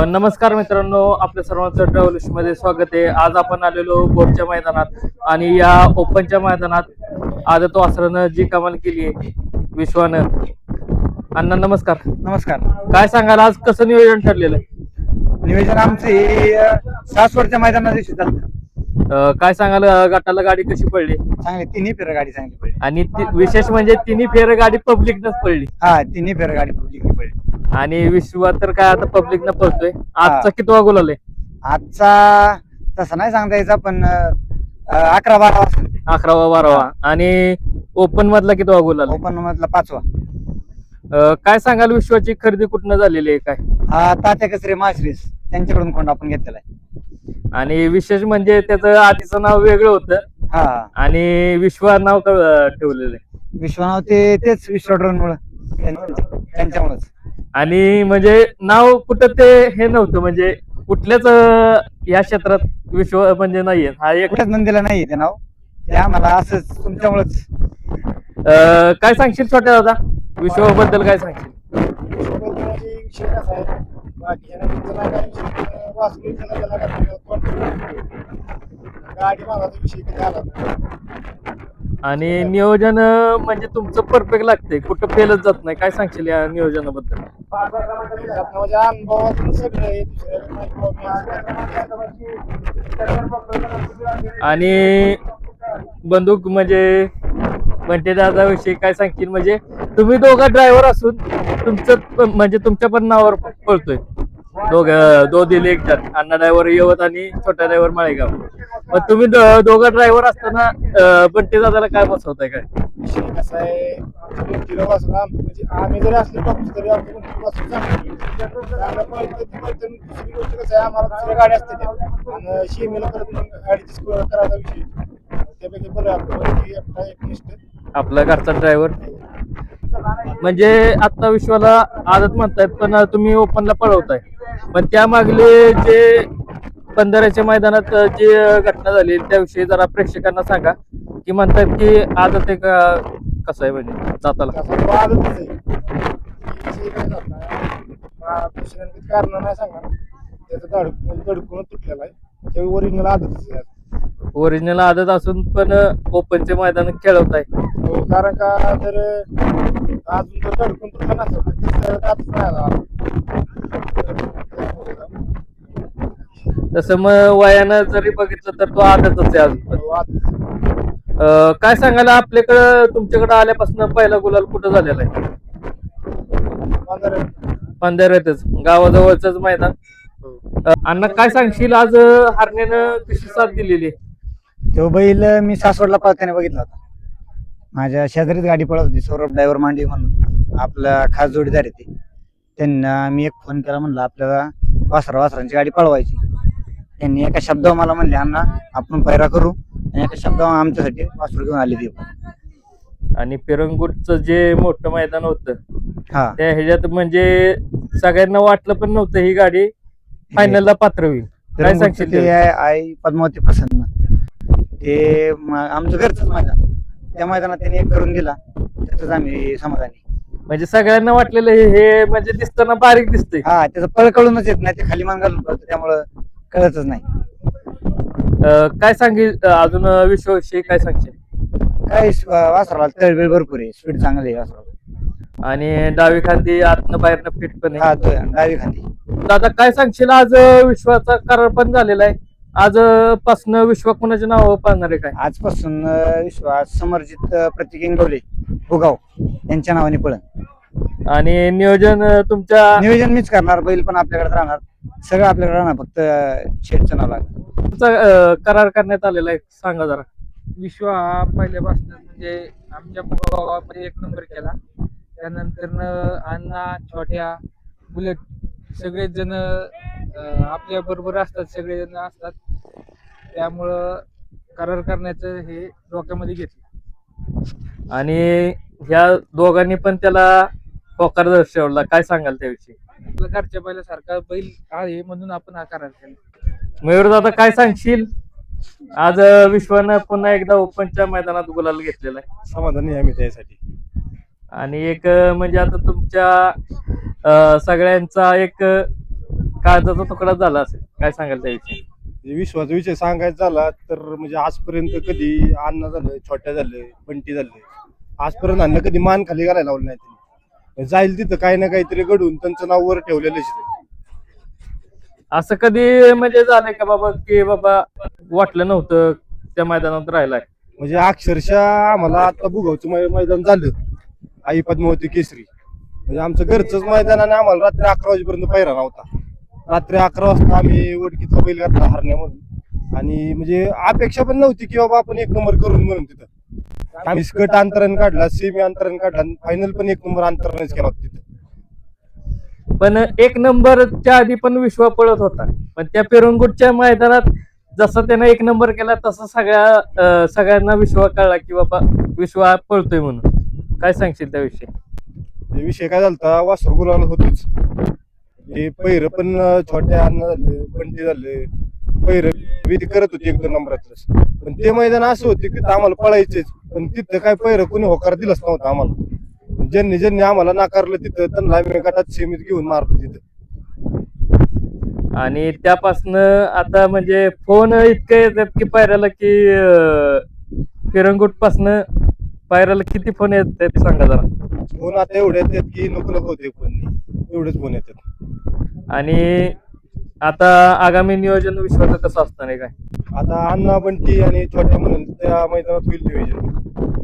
नमस्कार मित्रांनो, आपल्या सर्वांचं ट्रॅव्हल्स मध्ये स्वागत आहे. आज आपण आलेलो बोरच्या मैदानात आणि या ओपनच्या मैदानात आदत वासरानं जी कमाल केली आहे विश्वानं. अण्णा नमस्कार. नमस्कार. काय सांगाल आज कसं नियोजन ठरलेलं आहे? नियोजन आमचे सासवडच्या मैदानात दिवशी झालं. काय सांगाल गटाला गाडी कशी पडली? चांगली तिन्ही फेर गाडी चांगली पडली. आणि विशेष म्हणजे तिन्ही फेर गाडी पब्लिकनच पडली. हा तिन्ही फेर गाडी पब्लिकनी पडली. आणि विश्वात तर काय आता पब्लिकनं पळतोय. आजचा कितवा गुलाल आहे? आजचा तसं नाही सांगता यायचा, पण 11-12 वाजता 11वा 12वा. आणि ओपन मधला कितवा गुलाल आहे? ओपन मधला 5वा. काय सांगाल विश्वाची खरेदी कुठनं झालेली आहे काय? हा तात्या कसरे माश्रीस त्यांच्याकडून कोण आपण घेतलेला आहे. आणि विशेष म्हणजे त्याचं आधीचं नाव वेगळं होतं हा आणि विश्वा नाव ठेवलेलं आहे. विश्वनाव तेच विश्वड्रोन मुळे त्यांच्यामुळेच. आणि म्हणजे नाव कुठं ते हे नव्हतं, म्हणजे कुठल्याच या क्षेत्रात विश्व म्हणजे नाहीये. हा एक कुठेच नंदीला नाही ते नाव, ते आम्हाला असंच तुमच्यामुळेच. काय सांगशील छोट्या दादा विश्वाबद्दल? काय सांगशील? आणि नियोजन म्हणजे तुमचं परफेक्ट लागतंय, कुठं फेलच जात नाही. काय सांगशील या नियोजनाबद्दल? आणि बंदूक म्हणजे बंटे दादाविषयी काय सांगशील? म्हणजे तुम्ही दोघं ड्रायव्हर असून तुमचं म्हणजे तुमच्या पण नावावर पळतोय. दोघे एक जण, अण्णा ड्रायव्हर यवत आणि छोटा ड्रायव्हर माळेगाव. मग तुम्ही दोघं ड्रायव्हर असताना बंटे दादाला काय बसवताय? काय कसं आहे, आम्ही जरी असले तरी आम्हाला दुसऱ्या गाडी असते आणि शिमेला परत ऍडजस्ट करायचा विषय. त्यापैकी बरं एकनिष्ठ आपला घरचा ड्रायव्हर. म्हणजे आता विश्वाला आदत म्हणतायत, पण तुम्ही ओपनला पळवताय. पण त्या मागले जे बंधाऱ्याच्या मैदानात जी घटना झाली त्याविषयी जरा प्रेक्षकांना सांगा. की म्हणतात की आदत आहे का कसं आहे, म्हणजे जाताला कारण नाही सांगणार. त्याचं धडकून तुटलेला आहे, ते ओरिजिनल आदतच आहे. ओरिजिनल आदत असून पण ओपनचे मैदान खेळवताय. कारण का तर अजून जर धडकून तुटलं नसेल तसं मग वयानं जरी बघितलं तर तो आदतच आहे अजून. काय सांगायला आपल्याकडं तुमच्याकडे आल्यापासून पहिला गुलाल कुठं झालेला आहे? पंधरातच, गावाजवळच मैदान. अण्णा काय सांगशील आज हरण्यानं कशी साथ दिलेली? तो बैल मी सासवडला पळताना बघितला होता. माझ्या शेजारीच गाडी पळत होती, सौरभ ड्रायव्हर मांडवी म्हणून आपला खास जोडीदार आहे ते. त्यांना मी एक फोन केला, म्हणलं आपल्याला वासरांची गाडी पळवायची. त्यांनी एका शब्दावर मला म्हणले, अण्णा आपण पैरा करू, आणि एका शब्दावर आमच्यासाठी वासरू घेऊन आले ते. आणि पिरंगुटचं जे मोठं मैदान होतं हा त्या ह्याच्यात म्हणजे सगळ्यांना वाटलं पण नव्हतं ही गाडी फायनलला पात्र होईल. काय सांगशील? ते आई पद्मावती प्रसन्न, ते आमचं घरचंच मैदान. त्या मैदानात त्यांनी एक करून दिला, त्याच आम्ही समाधानी. म्हणजे सगळ्यांना वाटलेलं हे म्हणजे दिसताना बारीक दिसतंय. हा त्याचं पळ कळूनच येत नाही, ते खाली मान घालून पळतं, त्यामुळं कळतच नाही. काय सांगेल अजून विश्वाविषयी? काय सांगशील? काय वासराला तळवेळ भरपूर आहे, स्पीड चांगली आहे वासराला. आणि डावी खांदी आतनं बाहेरनं फिट पण आहे. हा डावी खांदी. दादा काय सांगशील? आज विश्वाचा करार पण झालेला आहे. आज पासन विश्वा कोणाच्या नावावर पाळणार आहे? काय आजपासून विश्वास समर्जित प्रतीक इंगवले भुगाव यांच्या नावाने पळण. आणि नियोजन नियोजन मीच करणार, बैल पण आपल्याकडे राहणार, सगळं आपल्याकडे राहणार, फक्त शेडचं नाव लागणार. तुमचा करार करण्यात आलेला आहे, सांगा जरा. विश्व हा पहिल्यापासून म्हणजे आमच्या गावामध्ये 1 नंबर केला. त्यानंतर अण्णा, छोट्या, बुलेट सगळेच जण आपल्या बरोबर असतात, सगळेजण असतात. त्यामुळं करार करण्याचं हे डोक्यामध्ये घेतलं. आणि ह्या दोघांनी पण त्याला होकार दर्शवला. काय सांगाल त्याविषयी? आपल्या घरच्या बैलासारखा बैल आहे म्हणून आपण हा करार केला. मयूर दादा काय सांगशील? आज विश्वानं पुन्हा एकदा ओपनच्या मैदानात गुलाल घेतलेला आहे. समाधानी आहे आम्ही त्यासाठी. आणि एक म्हणजे आता तुमच्या सगळ्यांचा एक काळजाचा तुकडा झाला असेल, काय सांगाल त्याविषयी? म्हणजे विश्वाचा विषय सांगायचा झाला तर म्हणजे आजपर्यंत कधी अण्णा झालं, छोट्या झालं, बंटी झालं, आजपर्यंत अण्णा कधी मान खाली घालायला लावलं नाही त्यांनी. जाईल तिथं काही ना काहीतरी घडून त्यांचं नाव वर ठेवलेलं असं कधी म्हणजे झालंय का बाबा की बाबा वाटलं नव्हतं त्या मैदानात राहिलाय? म्हणजे अक्षरशः आम्हाला आता बुगावचं मैदान झालं, आई पद्मावती केसरी, म्हणजे आमचं घरचंच मैदान आणि आम्हाला रात्री 11 वाजेपर्यंत पहिरा नव्हता. रात्री 11 वाजता आम्ही ओळखीचा बैल घातला हरण्यामधून, आणि म्हणजे अपेक्षा पण नव्हती की बाबा आपण 1 नंबर करून म्हणून तिथं आम्ही स्कट अंतरण काढला, सेमी अंतरण काढला, फायनल पण 1 नंबर अंतरणच केला होता तिथं. पण 1 नंबरच्या आधी पण विश्वा पळत होता, पण त्या पेरंगुटच्या मैदानात जसा त्यानं 1 नंबर केला तसा सगळ्यांना विश्वा कळला की बाबा विश्वा पळतोय म्हणून. काय सांगशील त्याविषयी? हे विषय काय झालता, वासर गुलाला होतोच, हे पहिरं पण छोट्या अन्न झालं, बंटी झालं, पहिरं विधी करत होती 1-2 नंबरातलंच. पण ते मैदान असं होते की आम्हाला पळायचेच, पण तिथं काय पहिरं कोणी होकार दिलंच नव्हतं आम्हाला. ज्यांनी आम्हाला नाकारलं तिथं त्यांना आम्ही गटात सेमीत घेऊन मारतो तिथं. आणि त्यापासनं आता म्हणजे फोन इतके येतात की पायऱ्याला की फिरंगुट पासनं पायऱ्याला किती फोन येतात ते सांगा जरा. फोन आता एवढे येतात की नको नको होते फोन, एवढेच फोन येतात. आणि आता आगामी नियोजन विश्वाचं कसं असणार आहे काय? आता अण्णा बंटी आणि छोट्या म्हणून त्या मैदानात होईल नियोजन.